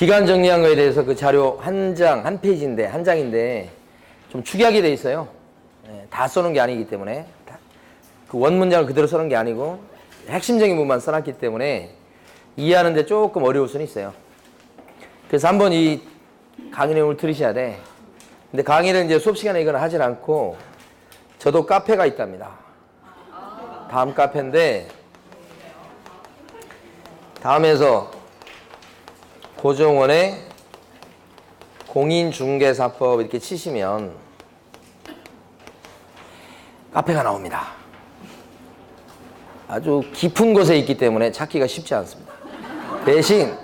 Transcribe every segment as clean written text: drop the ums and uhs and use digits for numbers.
기간 정리한 거에 대해서 그 자료 한 장, 한 페이지인데, 한 장인데 좀 축약이 돼 있어요. 다 써놓은 게 아니기 때문에. 그 원문장을 그대로 써놓은 게 아니고 핵심적인 부분만 써놨기 때문에 이해하는데 조금 어려울 수는 있어요. 그래서 한번 이 강의 내용을 들으셔야 돼. 근데 강의를 이제 수업 시간에 이건 하질 않고 저도 카페가 있답니다. 다음 카페인데 다음에서 고정원의 공인중개사법 이렇게 치시면 카페가 나옵니다. 아주 깊은 곳에 있기 때문에 찾기가 쉽지 않습니다. 대신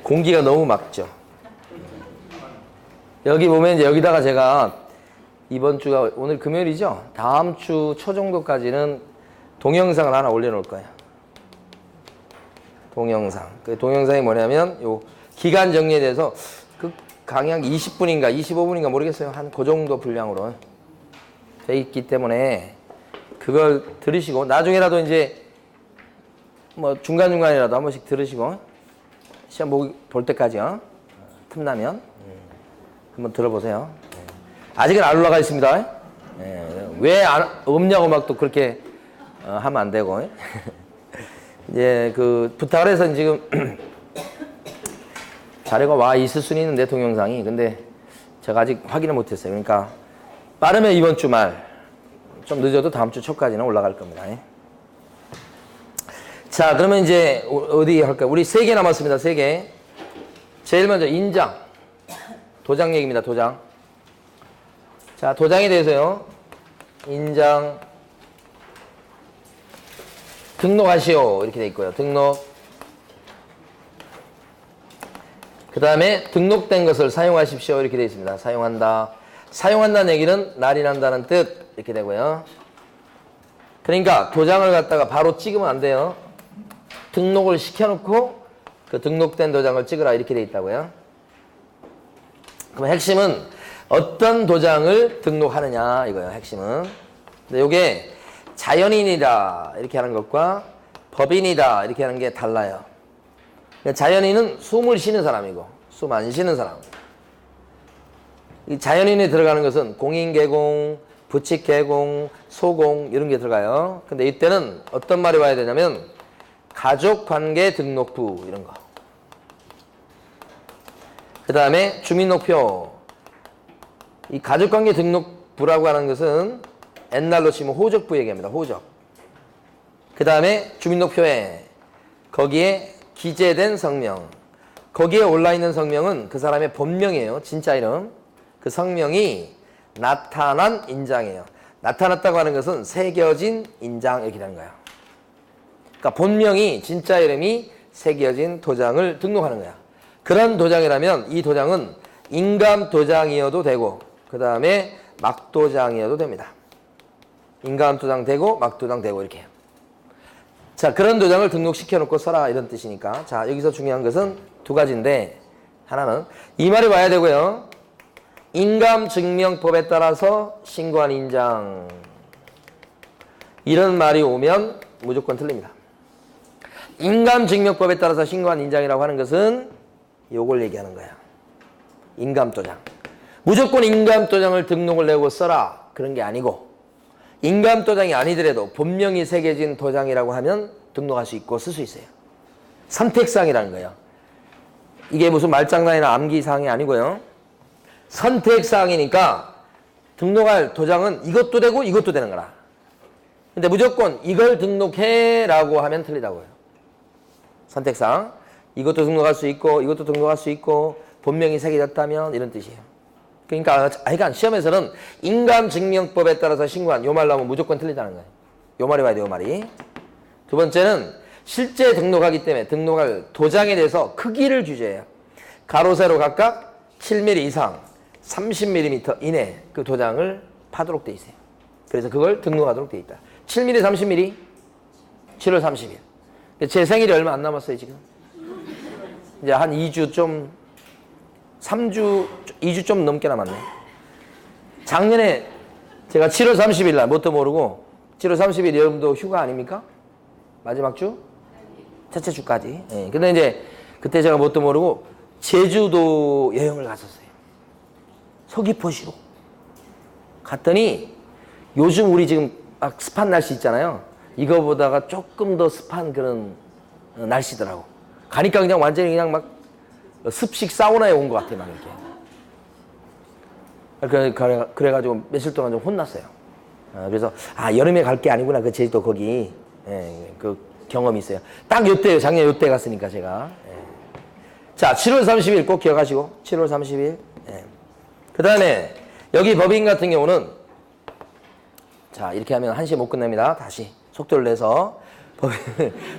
공기가 너무 맑죠. 여기 보면 이제 여기다가 제가 이번 주가 오늘 금요일이죠. 다음 주 초 정도까지는 동영상을 하나 올려놓을 거예요. 동영상. 그 동영상이 뭐냐면 요 기간 정리에 대해서 그 강의 한 20분인가 25분인가 모르겠어요. 한 그 정도 분량으로 돼 있기 때문에 그걸 들으시고 나중에라도 이제 뭐 중간중간이라도 한 번씩 들으시고 시험 볼 때까지요. 틈나면 한번 들어보세요. 아직은 안 올라가 있습니다. 왜 없냐고 막 또 그렇게 하면 안 되고 이제 그 부탁을 해서 지금 자료가 와 있을 수는 있는데 동영상이 근데 제가 아직 확인을 못했어요. 그러니까 빠르면 이번 주 말 좀 늦어도 다음 주 초까지는 올라갈 겁니다. 자, 그러면 이제 어디 할까요? 우리 3개 남았습니다. 3개. 제일 먼저 인장. 도장 얘기입니다. 도장. 자, 도장에 대해서요. 인장. 등록하시오. 이렇게 돼 있고요. 등록. 그 다음에 등록된 것을 사용하십시오. 이렇게 돼 있습니다. 사용한다. 사용한다는 얘기는 날이 난다는 뜻. 이렇게 되고요. 그러니까 도장을 갖다가 바로 찍으면 안 돼요. 등록을 시켜놓고 그 등록된 도장을 찍으라 이렇게 돼 있다고요. 그럼 핵심은 어떤 도장을 등록하느냐 이거예요. 핵심은. 근데 이게 자연인이다 이렇게 하는 것과 법인이다 이렇게 하는 게 달라요. 자연인은 숨을 쉬는 사람이고 숨 안 쉬는 사람. 이 자연인에 들어가는 것은 공인개공, 부칙개공, 소공 이런 게 들어가요. 근데 이때는 어떤 말이 와야 되냐면 가족관계등록부 이런 거. 그 다음에 주민등록표. 이 가족관계등록부라고 하는 것은 옛날로 치면 호적부 얘기합니다. 호적. 그 다음에 주민등록표에 거기에 기재된 성명. 거기에 올라있는 성명은 그 사람의 본명이에요. 진짜 이름. 그 성명이 나타난 인장이에요. 나타났다고 하는 것은 새겨진 인장 이렇게 되는 거예요. 그러니까 본명이 진짜 이름이 새겨진 도장을 등록하는 거야. 그런 도장이라면 이 도장은 인감 도장이어도 되고 그 다음에 막도장이어도 됩니다. 인감 도장 되고 막도장 되고 이렇게. 자, 그런 도장을 등록시켜 놓고 써라 이런 뜻이니까. 자, 여기서 중요한 것은 두 가지인데 하나는 이 말이 와야 되고요. 인감증명법에 따라서 신고한 인장. 이런 말이 오면 무조건 틀립니다. 인감증명법에 따라서 신고한 인장이라고 하는 것은 요걸 얘기하는 거야. 인감도장. 무조건 인감도장을 등록을 내고 써라. 그런 게 아니고 인감도장이 아니더라도 본명이 새겨진 도장이라고 하면 등록할 수 있고 쓸 수 있어요. 선택사항이라는 거예요. 이게 무슨 말장난이나 암기사항이 아니고요. 선택사항이니까 등록할 도장은 이것도 되고 이것도 되는 거라. 근데 무조건 이걸 등록해 라고 하면 틀리다고요. 선택사항. 이것도 등록할 수 있고 이것도 등록할 수 있고 본명이 새겨졌다면 이런 뜻이에요. 그러니까 하여간 시험에서는 인감증명법에 따라서 신고한 요 말 나오면 무조건 틀리다는 거예요. 요 말이 와야 돼요. 요 말이. 두 번째는 실제 등록하기 때문에 등록할 도장에 대해서 크기를 규제해요. 가로 세로 각각 7mm 이상 30mm 이내 그 도장을 파도록 돼 있어요. 그래서 그걸 등록하도록 돼 있다. 7mm, 30mm, 7월 30일. 제 생일이 얼마 안 남았어요, 지금. 이제 한 2주 좀, 3주, 2주 좀 넘게 남았네. 작년에 제가 7월 30일 날 뭣도 모르고 7월 30일 여러분도 휴가 아닙니까? 마지막 주? 첫째 주까지. 예. 근데 이제 그때 제가 뭣도 모르고 제주도 여행을 갔었어요. 서귀포시로. 갔더니 요즘 우리 지금 막 습한 날씨 있잖아요. 이거보다가 조금 더 습한 그런 날씨더라고. 가니까 그냥 완전히 그냥 막 습식 사우나에 온 것 같아, 막 이렇게. 그래가지고 며칠 동안 좀 혼났어요. 그래서, 여름에 갈 게 아니구나, 그 제주도 거기. 예, 그 경험이 있어요. 딱 요때요, 작년 요때 갔으니까 제가. 예. 자, 7월 30일 꼭 기억하시고, 7월 30일. 예. 그 다음에, 여기 법인 같은 경우는, 자, 이렇게 하면 1시에 못 끝냅니다. 다시 속도를 내서.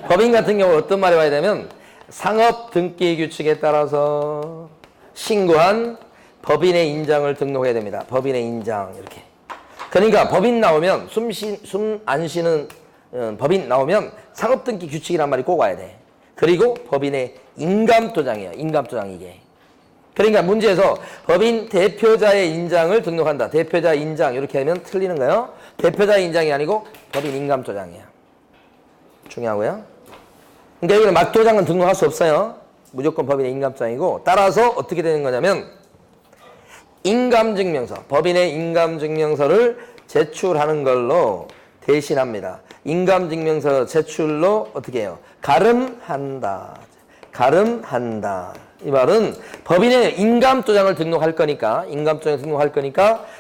법인 같은 경우 어떤 말이 와야 되면, 상업 등기 규칙에 따라서 신고한 법인의 인장을 등록해야 됩니다. 법인의 인장, 이렇게. 그러니까 법인 나오면, 숨 안 쉬는 법인 나오면 상업 등기 규칙이란 말이 꼭 와야 돼. 그리고 법인의 인감도장이에요. 인감도장 이게. 그러니까 문제에서 법인 대표자의 인장을 등록한다. 대표자 인장 이렇게 하면 틀리는 거예요. 대표자 인장이 아니고 법인 인감도장이야. 중요하고요. 그러니까 여기는 막도장은 등록할 수 없어요. 무조건 법인의 인감도장이고 따라서 어떻게 되는 거냐면 인감증명서, 법인의 인감증명서를 제출하는 걸로 대신합니다. 인감증명서 제출로 어떻게 해요? 가름한다. 가름한다. 이 말은 법인의 인감도장을 등록할 거니까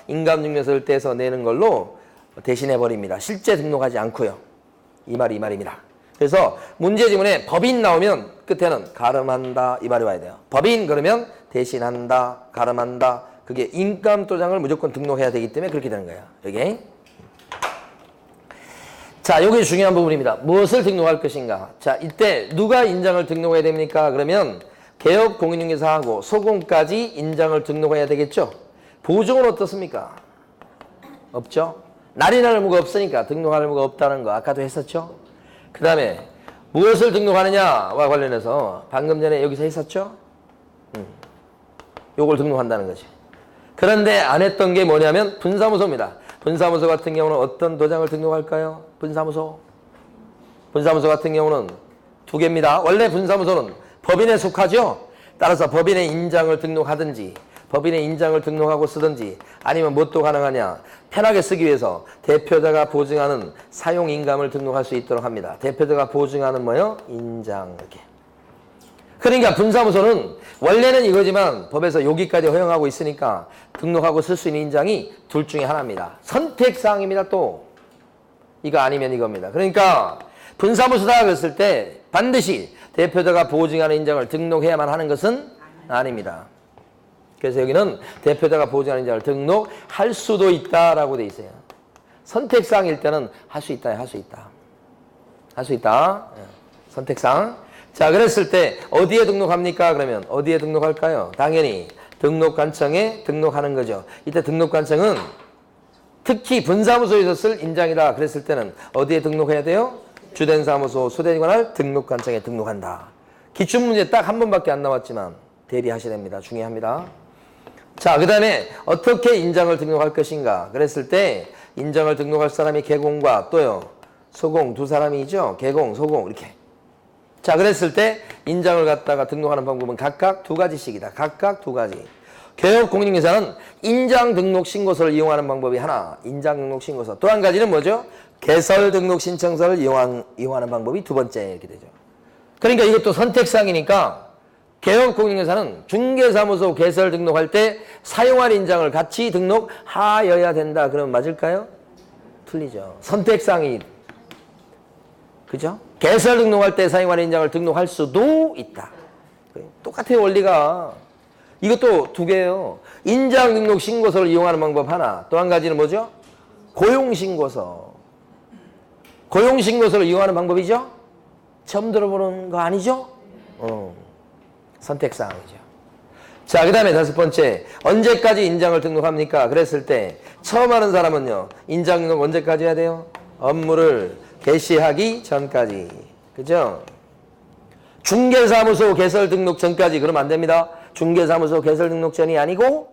인감증명서를 떼서 내는 걸로 대신해 버립니다. 실제 등록하지 않고요. 이 말입니다. 그래서 문제지문에 법인 나오면 끝에는 가름한다 이 말이 와야 돼요. 법인 그러면 대신한다, 가름한다. 그게 인감도장을 무조건 등록해야 되기 때문에 그렇게 되는 거예요. 여기. 자, 여기 중요한 부분입니다. 무엇을 등록할 것인가? 자, 이때 누가 인장을 등록해야 됩니까? 그러면 개업 공인중개사하고 소공까지 인장을 등록해야 되겠죠? 보증은 어떻습니까? 없죠? 날인할 의무가 없으니까 등록할 의무가 없다는 거 아까도 했었죠? 그 다음에 무엇을 등록하느냐와 관련해서 방금 전에 여기서 했었죠? 요걸 등록한다는 거지. 그런데 안 했던 게 뭐냐면 분사무소입니다. 분사무소 같은 경우는 어떤 도장을 등록할까요? 분사무소 같은 경우는 두 개입니다. 원래 분사무소는 법인에 속하죠. 따라서 법인의 인장을 등록하든지 법인의 인장을 등록하고 쓰든지 아니면 무엇도 가능하냐. 편하게 쓰기 위해서 대표자가 보증하는 사용인감을 등록할 수 있도록 합니다. 대표자가 보증하는 뭐요? 인장 이렇게. 그러니까 분사무소는 원래는 이거지만 법에서 여기까지 허용하고 있으니까 등록하고 쓸 수 있는 인장이 둘 중에 하나입니다. 선택사항입니다. 또 이거 아니면 이겁니다. 그러니까 분사무소다 그랬을 때 반드시 대표자가 보증하는 인장을 등록해야만 하는 것은 아닙니다. 그래서 여기는 대표자가 보증하는 인장을 등록할 수도 있다라고 돼 있어요. 선택사항일 때는 할 수 있다. 할 수 있다. 선택사항. 자, 그랬을 때 어디에 등록합니까? 그러면 어디에 등록할까요? 당연히 등록관청에 등록하는 거죠. 이때 등록관청은 특히 분사무소에서 쓸 인장이다 그랬을 때는 어디에 등록해야 돼요? 주된 사무소, 소된 관할 등록관청에 등록한다. 기출문제 딱 한 번밖에 안 나왔지만 대비하셔야 됩니다. 중요합니다. 자, 그 다음에 어떻게 인장을 등록할 것인가? 그랬을 때 인장을 등록할 사람이 개공과 또요 소공 두 사람이죠. 개공, 소공 이렇게. 자, 그랬을 때 인장을 갖다가 등록하는 방법은 각각 두 가지씩이다. 각각 두 가지. 개업공인중개사는 인장 등록 신고서를 이용하는 방법이 하나. 인장 등록 신고서. 또 한 가지는 뭐죠? 개설 등록 신청서를 이용하는 방법이 두 번째 이렇게 되죠. 그러니까 이것도 선택사항이니까 개업공인중개사는 중개사무소 개설 등록할 때 사용할 인장을 같이 등록하여야 된다. 그러면 맞을까요? 틀리죠. 선택사항이 그죠? 개설 등록할 때 사용할 인장을 등록할 수도 있다. 똑같아요, 원리가. 이것도 두 개예요. 인장 등록 신고서를 이용하는 방법 하나. 또 한 가지는 뭐죠? 고용신고서. 고용신고서를 이용하는 방법이죠? 처음 들어보는 거 아니죠? 선택사항이죠. 자, 그 다음에 다섯 번째. 언제까지 인장을 등록합니까? 그랬을 때 처음 하는 사람은요. 인장 등록 언제까지 해야 돼요? 업무를 개시하기 전까지. 그죠? 중개사무소 개설 등록 전까지 그러면 안 됩니다. 중개사무소 개설 등록 전이 아니고